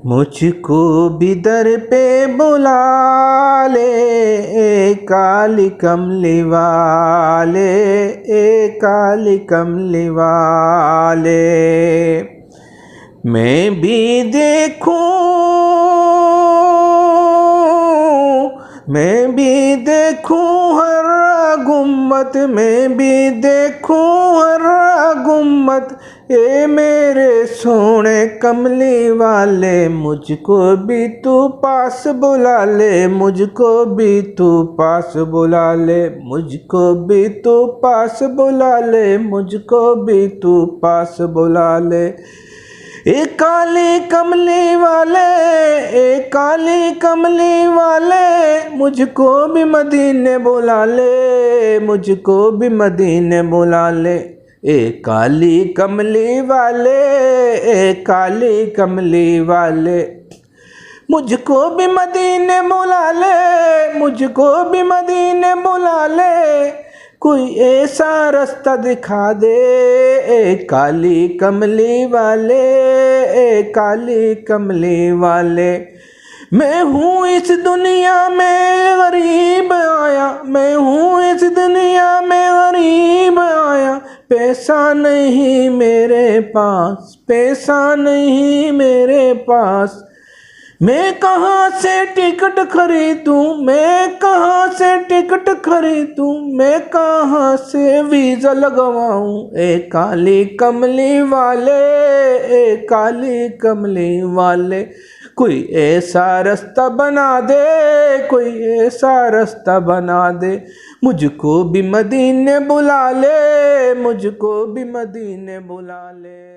मुझको भी दर पे बुला ले ए काली कमली वाले, ए काली कमली वाले। मैं भी देखूं, मैं भी देखूं हर गुम्मत, मैं भी देखूं हर गुम्मत, ए मेरे सोने कमली वाले। मुझको भी तू पास बुला ले, मुझको भी तू पास बुला ले, मुझको भी तू पास बुला ले, मुझको भी तू पास बुला ले। ए काली कमली वाले, ए काली कमली वाले, मुझको भी मदीने बुला ले, मुझको भी मदीने बुला ले। ए काली कमली वाले, ए काली कमली वाले, मुझको भी मदीने बुला ले, मुझको भी मदीने बुला ले। कोई ऐसा रास्ता दिखा दे ए काली कमली वाले, ए काली कमली वाले। मैं हूँ इस दुनिया में गरीब आया, मैं हूँ इस दुनिया में गरीब आया। पैसा नहीं मेरे पास, पैसा नहीं मेरे पास। मैं कहाँ से टिकट खरीदूं, मैं कहाँ से टिकट खरीदूं, मैं कहाँ से वीज़ा लगवाऊं। ए काली कमली वाले, ए काली कमली वाले, कोई ऐसा रास्ता बना दे, कोई ऐसा रास्ता बना दे। मुझको भी मदीने बुला ले, मुझको भी मदीने बुला ले।